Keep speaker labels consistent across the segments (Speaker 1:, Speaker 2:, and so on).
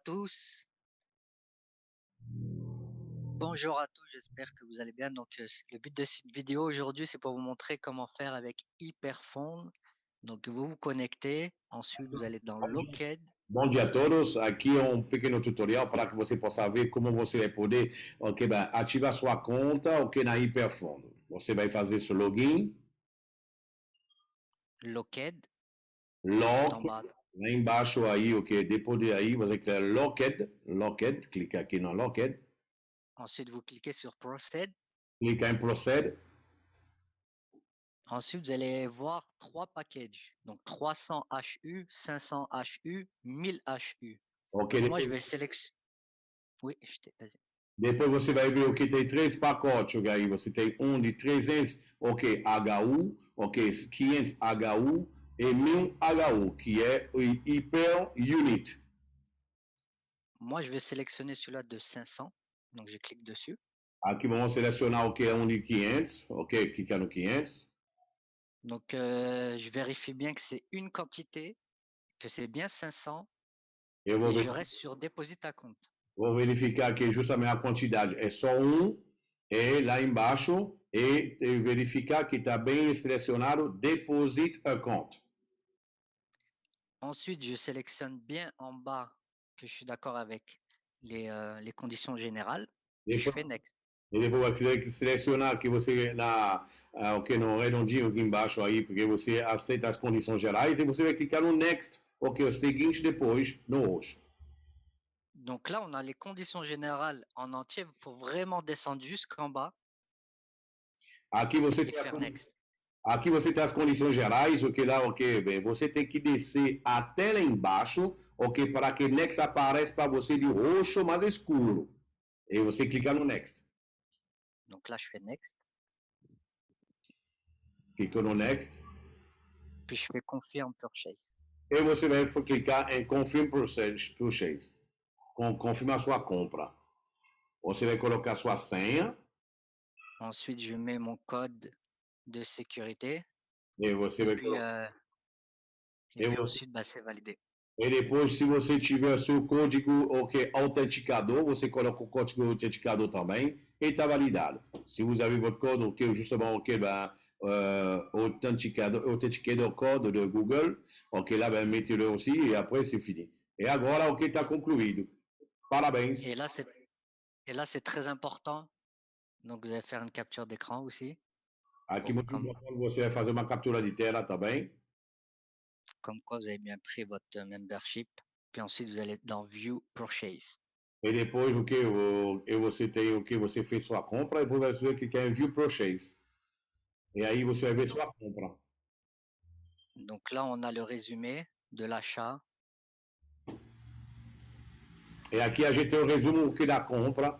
Speaker 1: tous. Bonjour à tous, j'espère que vous allez bien. Donc, le but de cette vidéo aujourd'hui, c'est pour vous montrer comment faire avec Hyperphone. Donc, vous vous connectez, ensuite vous allez dans Locked.
Speaker 2: Bom dia a todos. Aqui é um pequeno tutorial para que você possa ver como você vai poder, ok, ativar sua conta, ok, na Hiperfundo. Você vai fazer seu login,
Speaker 1: Locked, tout en
Speaker 2: lock,
Speaker 1: bas.
Speaker 2: lá embaixo aí, ok, depois de aí você clica locked, clica aqui no locked,
Speaker 1: Ensuite, vous cliquez sur Proceed.
Speaker 2: clica em proceed.
Speaker 1: Ensuite, vous allez voir trois packages. Donc, 300 HU, 500 HU, 1000 HU.
Speaker 2: Ok,
Speaker 1: Donc, moi, je vais sélectionner. Oui, vas-y.
Speaker 2: depois você vai ver o que tem três pacotes, ok, aí você tem um de 300, ok, HU, ok, 500 HU e 1000 HU, que é o Hyper Unit.
Speaker 1: Moi, je vais sélectionner celui-là de 500. Donc, je clique dessus.
Speaker 2: Aqui vamos selecionar o que é um de 500, ok, clica no 500.
Speaker 1: Donc, je vérifie bien que c'est une quantité, que c'est bien 500
Speaker 2: Eu vou,
Speaker 1: et je reste sur Deposit Account.
Speaker 2: vou verificar que justamente a quantidade é só um, e lá embaixo, e verificar que está bem selecionado Deposit Account.
Speaker 1: Ensuite, je sélectionne bien en bas que je suis d'accord avec les conditions générales et je
Speaker 2: Depois,
Speaker 1: fais Next.
Speaker 2: e depois vai ter que selecionar que você, ok, no redondinho aqui embaixo aí, porque você aceita as condições gerais, e você vai clicar no Next, ok, o seguinte depois, no roxo.
Speaker 1: Donc là, on a les conditions générales en entier. Il faut vraiment descendre jusqu'en bas
Speaker 2: Aqui você
Speaker 1: et
Speaker 2: tem
Speaker 1: faire Next.
Speaker 2: Aqui você tem as condições gerais, o que lá, ok, bem, você tem que descer até lá embaixo, ok, para que Next apareça para você de roxo mais escuro. E você clica no Next.
Speaker 1: Donc là, je fais Next.
Speaker 2: Clica no Next.
Speaker 1: Puis je fais Confirm Purchase.
Speaker 2: E você vai clicar em Confirm Purchase. Confirma a sua compra. Você vai colocar sua senha.
Speaker 1: Ensuite, je mets mon code de sécurité.
Speaker 2: E você
Speaker 1: Et
Speaker 2: vai
Speaker 1: puis,
Speaker 2: colocar.
Speaker 1: ensuite, bah, c'est validé.
Speaker 2: E depois, se você tiver seu código ok, autenticador, você coloca o código autenticador também e está validado. Se vous avez votre code, ok, justement, ok, ben, authenticator code de Google, ok, là, ben, mettez-le aussi e après, c'est fini. E agora, ok, está concluído. Parabéns.
Speaker 1: Et là, c'est très important. Donc, vous allez faire une capture d'écran aussi.
Speaker 2: Aqui,
Speaker 1: Bon,
Speaker 2: muito importante, você vai fazer uma captura de tela também.
Speaker 1: Comme quoi, vous avez bien pris votre membership. Puis ensuite, vous allez dans View Purchase.
Speaker 2: E depois, o que você tem o que você fez sua compra, e depois você clicar em View Purchase. E aí você vai ver sua compra.
Speaker 1: Donc là, on a le résumé de l'achat.
Speaker 2: E aqui a gente tem o resumo que da compra.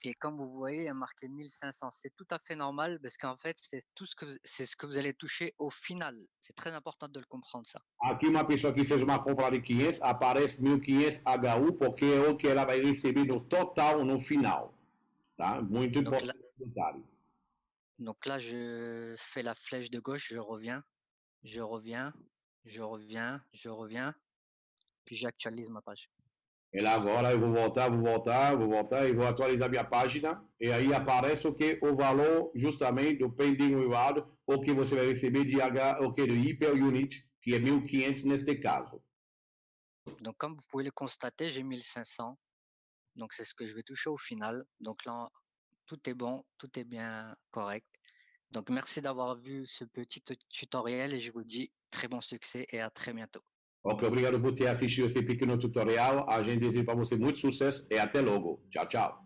Speaker 1: Et comme vous voyez, il y a marqué 1500. C'est tout à fait normal parce qu'en fait, c'est ce que vous allez toucher au final. C'est très important de le comprendre, ça.
Speaker 2: Aqui uma pessoa que fez uma compra de 500, aparece 1500 HU, porque é o que ela vai receber no total no final. Tá? Muito importante esse detalhe.
Speaker 1: Donc là, je fais la flèche de gauche, je reviens, je reviens, je reviens, je reviens. Puis j'actualise ma page.
Speaker 2: E lá agora eu vou voltar e vou atualizar minha página. E aí aparece o que? O valor justamente do pending reward, o que você vai receber de o que? Do Hyper Unit, que é 1500 neste caso.
Speaker 1: Donc comme vous pouvez le constater, j'ai 1500. Donc c'est ce que je vais toucher au final. Donc là, tout est bon, tout est bien correct. Donc merci d'avoir vu ce petit tutoriel et je vous dis très bon succès et à très bientôt.
Speaker 2: Ok, obrigado por ter assistido esse pequeno tutorial. A gente deseja para você muito sucesso e até logo. Tchau, tchau.